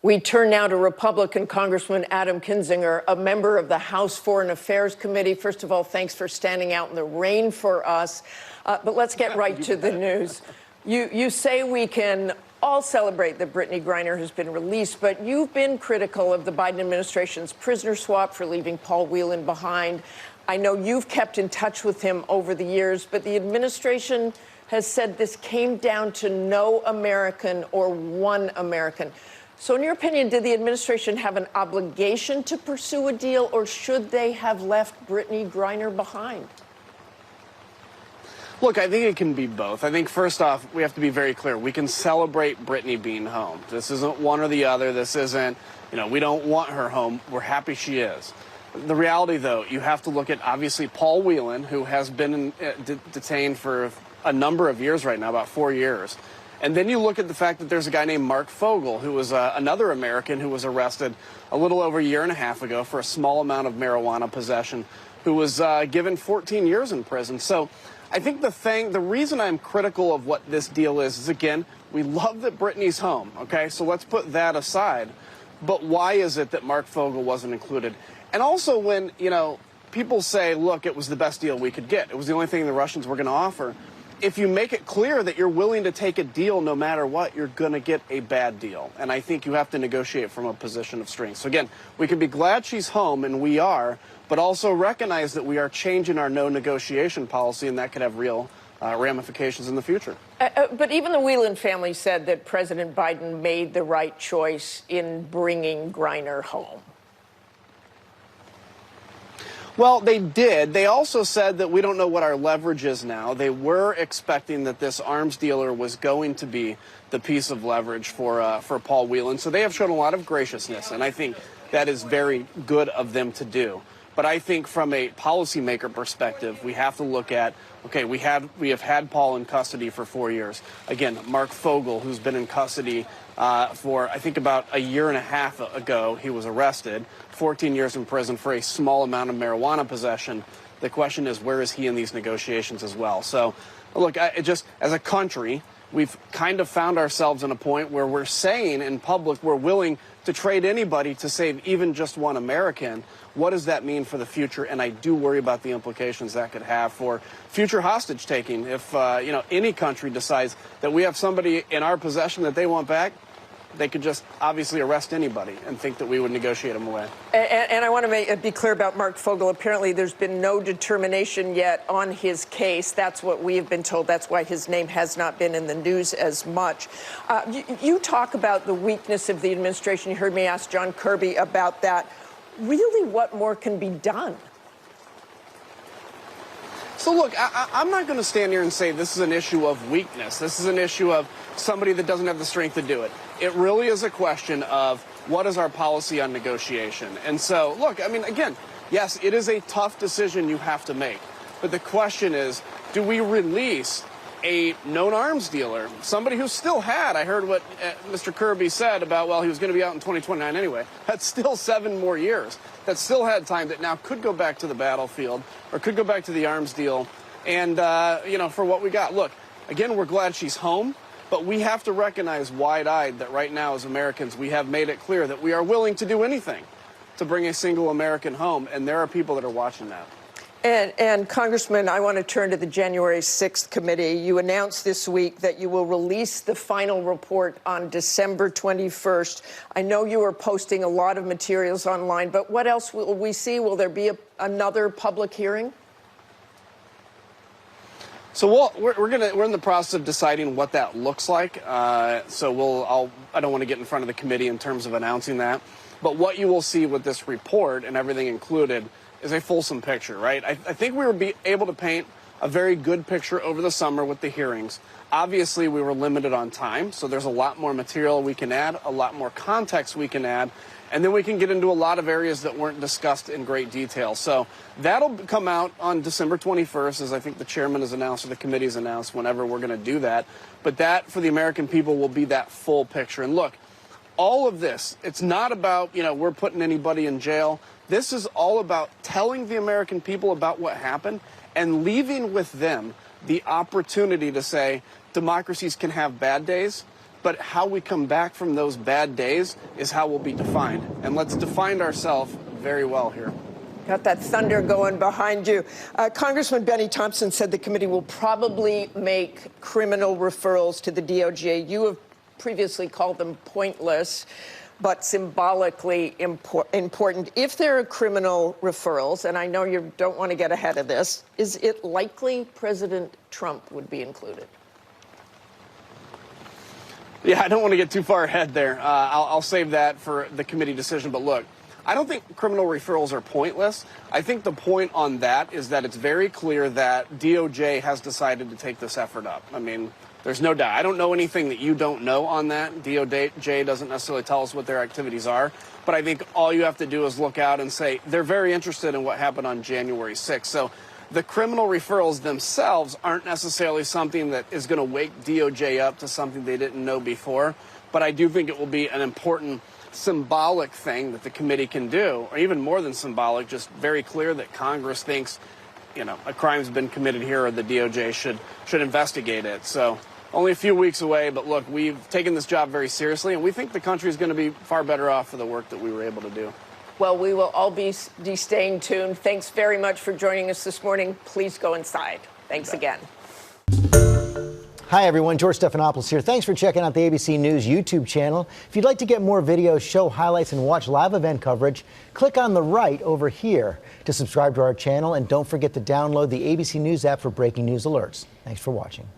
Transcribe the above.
We turn now to Republican Congressman Adam Kinzinger, a member of the House Foreign Affairs Committee. First of all, thanks for standing out in the rain for us. But let's get right to the news. You say we can all celebrate that Brittany Griner has been released, but you've been critical of the Biden administration's prisoner swap for leaving Paul Whelan behind. I know you've kept in touch with him over the years, but the administration has said this came down to no American or one American. So in your opinion, did the administration have an obligation to pursue a deal, or should they have left Brittany Griner behind? Look, I think it can be both. I think, first off, we have to be very clear. We can celebrate Brittany being home. This isn't one or the other. This isn't, we don't want her home. We're happy she is. The reality, though, you have to look at, obviously, Paul Whelan, who has been detained for a number of years right now, about 4 years. And then you look at the fact that there's a guy named Mark Fogel, who was another American who was arrested a little over a year and a half ago for a small amount of marijuana possession, who was given 14 years in prison. So I think the reason I'm critical of what this deal is, again, we love that Brittany's home, okay? So let's put that aside. But why is it that Mark Fogel wasn't included? And also when, people say, look, it was the best deal we could get. It was the only thing the Russians were going to offer. If you make it clear that you're willing to take a deal no matter what, you're going to get a bad deal. And I think you have to negotiate from a position of strength. So again, we can be glad she's home, and we are, but also recognize that we are changing our no negotiation policy, and that could have real ramifications in the future. But even the Whelan family said that President Biden made the right choice in bringing Griner home. Well, they did. They also said that we don't know what our leverage is now. They were expecting that this arms dealer was going to be the piece of leverage for Paul Whelan. So they have shown a lot of graciousness, and I think that is very good of them to do. But I think from a policymaker perspective, we have to look at, okay, we have had Paul in custody for 4 years. Again, Mark Fogel, who's been in custody for, I think, about a year and a half ago, he was arrested, 14 years in prison for a small amount of marijuana possession. The question is, where is he in these negotiations as well? So, look, just as a country, we've kind of found ourselves in a point where we're saying in public we're willing to trade anybody to save even just one American. What does that mean for the future? And I do worry about the implications that could have for future hostage taking. If any country decides that we have somebody in our possession that they want back, they could just obviously arrest anybody and think that we would negotiate them away. And I want to be clear about Mark Fogel. Apparently, there's been no determination yet on his case. That's what we have been told. That's why his name has not been in the news as much. You talk about the weakness of the administration. You heard me ask John Kirby about that. Really, what more can be done? So, look, I'm not going to stand here and say this is an issue of weakness. This is an issue of somebody that doesn't have the strength to do it. It really is a question of what is our policy on negotiation. And so, look, I mean, again, yes, it is a tough decision you have to make. But the question is, do we release a known arms dealer, somebody who still had, I heard what Mr. Kirby said about, well, he was going to be out in 2029 anyway. That's still 7 more years. That still had time, that now could go back to the battlefield or could go back to the arms deal. And, for what we got. Look, again, we're glad she's home, but we have to recognize wide-eyed that right now as Americans, we have made it clear that we are willing to do anything to bring a single American home. And there are people that are watching that. And Congressman, I want to turn to the January 6th committee. You announced this week that you will release the final report on December 21st. I know you are posting a lot of materials online, but what else will we see? Will there be another public hearing? So we're in the process of deciding what that looks like. I don't want to get in front of the committee in terms of announcing that. But what you will see with this report and everything included is a fulsome picture, right? I think we were able to paint a very good picture over the summer with the hearings. Obviously, we were limited on time, so there's a lot more material we can add, a lot more context we can add, and then we can get into a lot of areas that weren't discussed in great detail. So that'll come out on December 21st, as I think the chairman has announced or the committee has announced, whenever we're going to do that. But that, for the American people, will be that full picture. And look, all of this, it's not about, we're putting anybody in jail. This is all about telling the American people about what happened and leaving with them the opportunity to say democracies can have bad days, But how we come back from those bad days is how we'll be defined. And let's define ourselves very well here. Got that thunder going behind you. Congressman Benny Thompson said the committee will probably make criminal referrals to the DOJ. You have previously called them pointless, but symbolically important. If there are criminal referrals, and I know you don't want to get ahead of this, is it likely President Trump would be included? Yeah, I don't want to get too far ahead there. I'll save that for the committee decision. But look, I don't think criminal referrals are pointless. I think the point on that is that it's very clear that DOJ has decided to take this effort up. I mean, there's no doubt. I don't know anything that you don't know on that. DOJ doesn't necessarily tell us what their activities are. But I think all you have to do is look out and say they're very interested in what happened on January 6th. So the criminal referrals themselves aren't necessarily something that is going to wake DOJ up to something they didn't know before. But I do think it will be an important symbolic thing that the committee can do, or even more than symbolic, just very clear that Congress thinks, a crime's been committed here or the DOJ should investigate it. So only a few weeks away, but look, we've taken this job very seriously, and we think the country is going to be far better off for the work that we were able to do. Well, we will all be staying tuned. Thanks very much for joining us this morning. Please go inside. Thanks again. Hi, everyone. George Stephanopoulos here. Thanks for checking out the ABC News YouTube channel. If you'd like to get more videos, show highlights, and watch live event coverage, click on the right over here to subscribe to our channel. And don't forget to download the ABC News app for breaking news alerts. Thanks for watching.